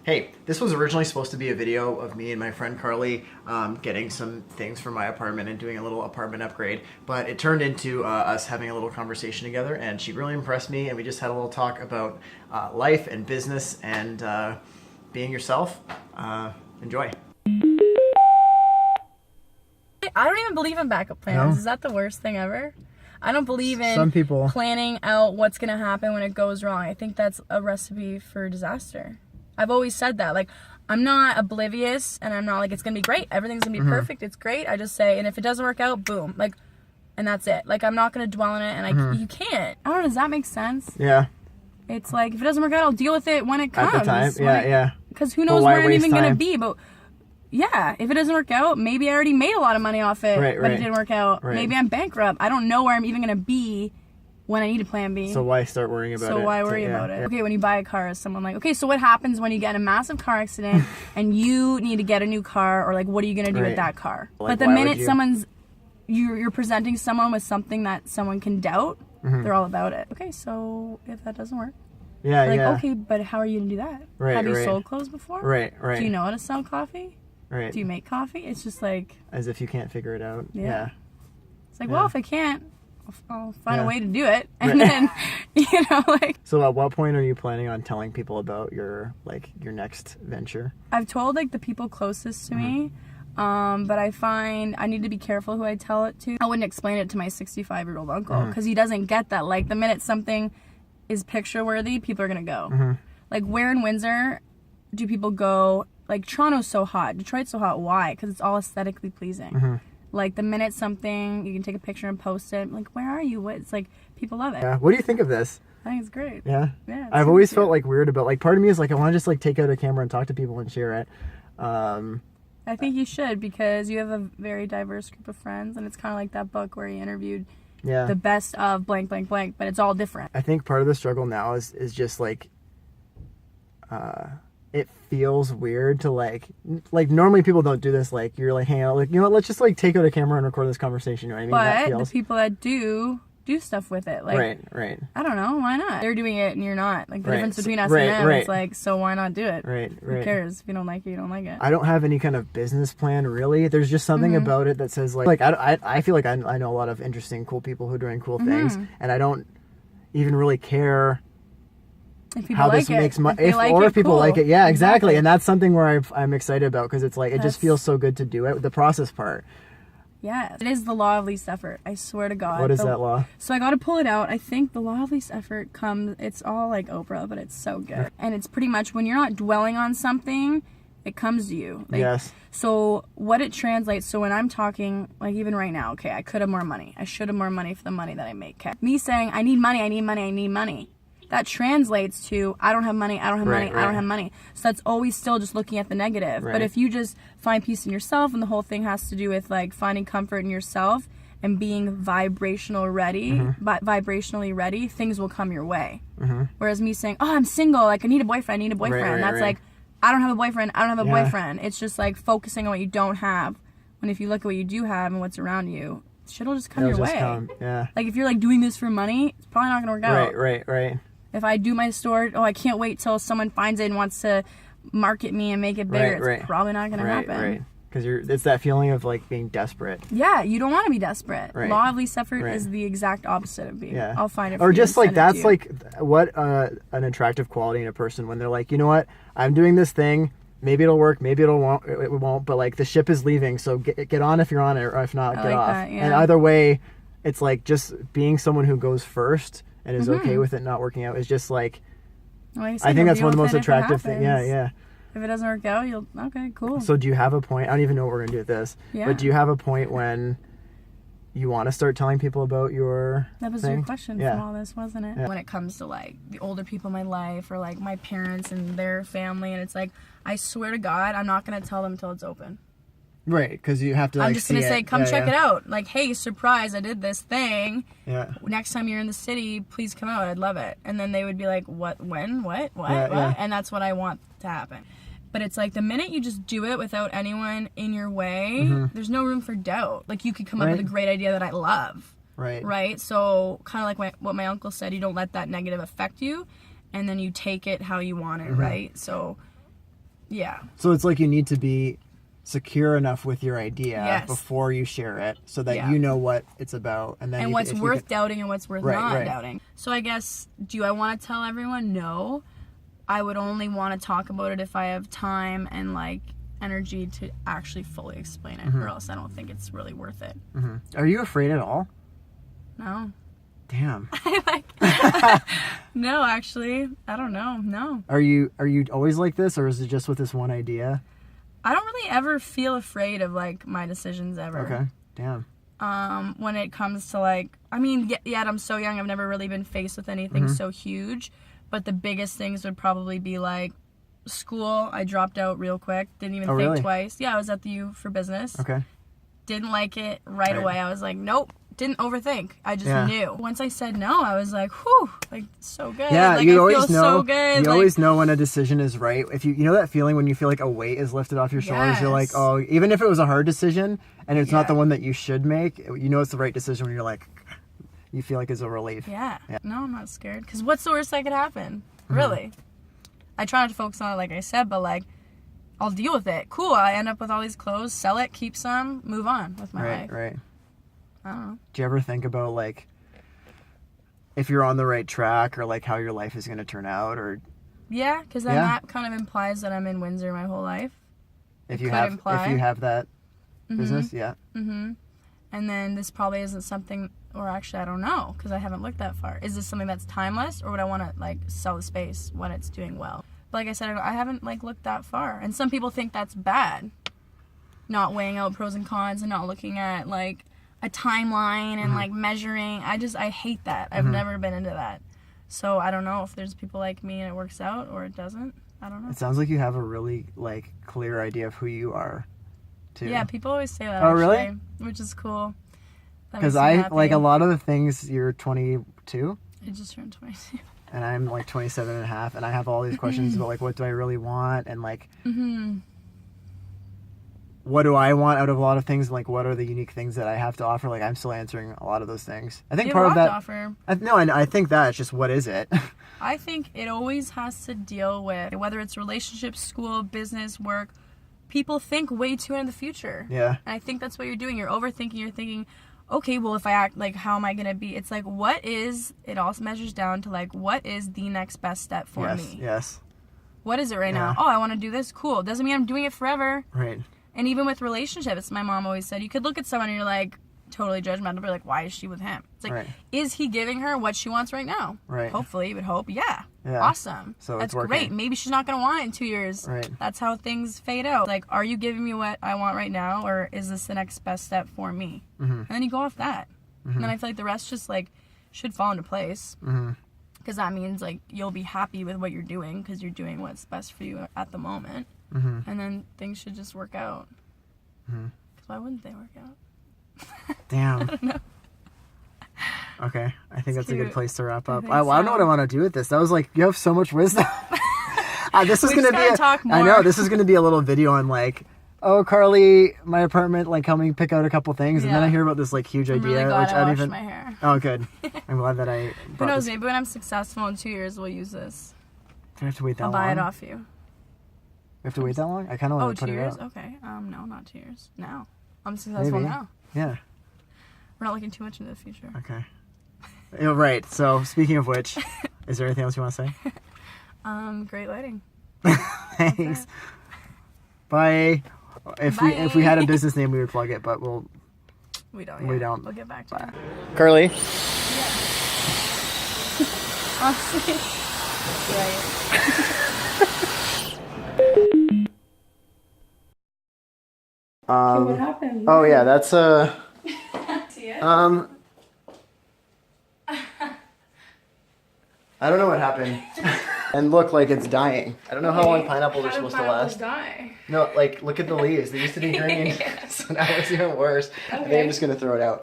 Hey, this was originally supposed to be a video of me and my friend Carly getting some things for my apartment and doing a little apartment upgrade, but it turned into us having a little conversation together, and she really impressed me, and we just had a little talk about life and business and being yourself. Enjoy. I don't even believe in backup plans. No? Is that the worst thing ever? I don't believe in Some people planning out what's going to happen when it goes wrong. I think that's a recipe for disaster. I've always said that. Like, I'm not oblivious, and I'm not like, it's going to be great. Everything's going to be perfect. It's great. I just say, and if it doesn't work out, boom. Like, and that's it. Like, I'm not going to dwell on it, and you can't. I don't know. Does that make sense? Yeah. It's like, if it doesn't work out, I'll deal with it when it comes. At the time. Yeah, yeah. Because who knows where I'm even going to be. But, yeah, if it doesn't work out, maybe I already made a lot of money off it, but it didn't work out. Right. Maybe I'm bankrupt. I don't know where I'm even going to be when I need a plan B. So why start worrying about it? So why worry about it? Okay, when you buy a car, is someone like, okay, so what happens when you get in a massive car accident and you need to get a new car, or like, what are you going to do with that car? Like, but the minute you're presenting someone with something that someone can doubt, they're all about it. Okay, so if that doesn't work, okay, but how are you going to do that? Have you sold clothes before? Right. Do you know how to sell coffee? Right. Do you make coffee? It's just like... As if you can't figure it out. Yeah. It's like, well, if I can't, I'll find a way to do it. And then, like... So at what point are you planning on telling people about your next venture? I've told, like, the people closest to me, but I find I need to be careful who I tell it to. I wouldn't explain it to my 65-year-old uncle, because he doesn't get that. Like, the minute something is picture-worthy, people are going to go. Like, where in Windsor do people go... Like, Toronto's so hot. Detroit's so hot. Why? Because it's all aesthetically pleasing. Like, the minute something, you can take a picture and post it. Like, where are you? What? It's like, people love it. Yeah. What do you think of this? I think it's great. Yeah? Yeah. I've always felt, like, weird about, like, part of me is, like, I want to just, like, take out a camera and talk to people and share it. I think you should, because you have a very diverse group of friends, and it's kind of like that book where he interviewed the best of blank, blank, blank, but it's all different. I think part of the struggle now is just, like... it feels weird to like normally people don't do this, like you're like hang out like, you know what, let's just like take out a camera and record this conversation, you know what I mean? But the people that do stuff with it, like right I don't know, why not? They're doing it and you're not. Like the difference between us and them, it's like, so why not do it? Who cares? If you don't like it, you don't like it. I don't have any kind of business plan really. There's just something about it that says like I feel like I know a lot of interesting cool people who are doing cool things, and I don't even really care how this makes money, if people like it. Yeah, exactly. And that's something where I'm excited about, because it's like, it just feels so good to do it, the process part. Yeah, it is the law of least effort. I swear to God. What is that law? So I got to pull it out. I think the law of least effort comes, it's all like Oprah, but it's so good. And it's pretty much when you're not dwelling on something, it comes to you. Like, yes. So what it translates, so when I'm talking, like even right now, okay, I could have more money. I should have more money for the money that I make. Okay. Me saying, I need money, I need money, I need money. That translates to, I don't have money, I don't have money, I don't have money. So that's always still just looking at the negative. But if you just find peace in yourself, and the whole thing has to do with like finding comfort in yourself and being vibrationally ready, things will come your way. Whereas me saying, oh, I'm single, like I need a boyfriend, that's like, I don't have a boyfriend, I don't have a boyfriend. It's just like focusing on what you don't have, when if you look at what you do have and what's around you, shit'll just come your way. Like if you're like doing this for money, it's probably not gonna work out. Right. If I do my store, I can't wait till someone finds it and wants to market me and make it bigger. It's probably not going to happen. Right. Because it's that feeling of like being desperate. Yeah, you don't want to be desperate. Law of least effort is the exact opposite of being. Yeah. I'll find it for you. Or just like, that's like what an attractive quality in a person, when they're like, you know what, I'm doing this thing. Maybe it'll work, maybe it won't, but like the ship is leaving, so get on if you're on it, or if not, get off. That, And either way, it's like just being someone who goes first and is okay with it not working out is just like, I think that's one of the most attractive things. Yeah. If it doesn't work out, okay, cool. So do you have a point? I don't even know what we're going to do with this. Yeah. But do you have a point when you want to start telling people about your That was your question from all this, wasn't it? Yeah. When it comes to like the older people in my life, or like my parents and their family, and it's like, I swear to God, I'm not going to tell them until it's open. Right, because you have to like, I'm just going to say, come check it out. Like, hey, surprise, I did this thing. Yeah. Next time you're in the city, please come out. I'd love it. And then they would be like, what, when, what? Yeah. And that's what I want to happen. But it's like the minute you just do it without anyone in your way, there's no room for doubt. Like you could come up with a great idea that I love. Right? So kind of like what my uncle said, you don't let that negative affect you, and then you take it how you want it, right? So Yeah. So it's like you need to be secure enough with your idea before you share it so that you know what it's about. And then what's worth doubting and what's worth not doubting. So I guess, do I want to tell everyone? No. I would only want to talk about it if I have time and like energy to actually fully explain it, or else I don't think it's really worth it. Are you afraid at all? No. Damn. No, actually, I don't know. No. Are you always like this, or is it just with this one idea? I don't really ever feel afraid of like my decisions ever. Okay. Damn. When it comes to like, I mean, yet I'm so young, I've never really been faced with anything so huge, but the biggest things would probably be like school. I dropped out real quick, didn't even think twice. Yeah, I was at the U for business. Okay. Didn't like it right away. I was like, nope. Didn't overthink. I just knew. Once I said no, I was like, whew, like so good. Yeah, like, you I always feel know. So good. You always know when a decision is right. If you know that feeling when you feel like a weight is lifted off your shoulders, you're like, oh, even if it was a hard decision and it's not the one that you should make, you know it's the right decision when you're like, you feel like it's a relief. Yeah. No, I'm not scared. Because what's the worst that could happen? Really? I try not to focus on it, like I said, but like, I'll deal with it. Cool. I end up with all these clothes, sell it, keep some, move on with my life. Right. I don't know. Do you ever think about like if you're on the right track or like how your life is going to turn out? Or yeah, because then that kind of implies that I'm in Windsor my whole life. If you have that business, and then this probably isn't something, or actually I don't know because I haven't looked that far. Is this something that's timeless, or would I want to like sell the space when it's doing well? But like I said, I haven't like looked that far, and some people think that's bad, not weighing out pros and cons and not looking at like a timeline and like measuring. I hate that. I've never been into that. So I don't know if there's people like me and it works out or it doesn't. I don't know. It sounds like you have a really like clear idea of who you are too. Yeah, people always say that. Oh, really? Which is cool. Because I like a lot of the things. You're 22. I just turned 22. And I'm like 27 and a half, and I have all these questions about like what do I really want, and like what do I want out of a lot of things, and like what are the unique things that I have to offer. Like I'm still answering a lot of those things. I think part of that. I think that it's just what is it. I think it always has to deal with whether it's relationships, school, business, work. People think way too into the future. Yeah. And I think that's what you're doing. You're overthinking. You're thinking, okay, well, if I act, like, how am I going to be? It's like, it also measures down to, like, what is the next best step for me? Yes. What is it right now? Oh, I want to do this. Cool. Doesn't mean I'm doing it forever. Right. And even with relationships, my mom always said, you could look at someone and you're like, totally judgmental, but like, why is she with him? It's like, is he giving her what she wants right now? Right. Hopefully, you would hope. Yeah. Awesome. So that's great. Maybe she's not going to want it in 2 years. Right. That's how things fade out. Like, are you giving me what I want right now, or is this the next best step for me? And then you go off that. And then I feel like the rest just like should fall into place. Because that means like you'll be happy with what you're doing because you're doing what's best for you at the moment. And then things should just work out. Because why wouldn't they work out? Damn. I don't know. Okay, I think that's a good place to wrap up. I don't know what I want to do with this. That was like, you have so much wisdom. This is gonna be. Talk more. I know this is gonna be a little video on like, oh, Carly, my apartment, like help me pick out a couple things, and then I hear about this like huge idea, really glad which I washed didn't even. My hair. Oh, good. I'm glad that I. Who knows? Maybe when I'm successful in 2 years, we'll use this. Do I have to wait that I'll long? buy it off you. We have to wait that long? I kind of want to put 2 it years? out. Okay. No, not 2 years. Now. I'm successful now. Yeah. We're not looking too much into the future. Okay. Right. So, speaking of which, is there anything else you want to say? Great lighting. Thanks. Bye. If we had a business name, we would plug it, but we don't. We'll get back to it. Carly. Yeah. Honestly. Right. What happened? Oh yeah, that's See it? I don't know what happened. And look, like it's dying. I don't know how long pineapples are supposed to last. Die? No, like look at the leaves. They used to be green. So now it's even worse. I think I'm just gonna throw it out.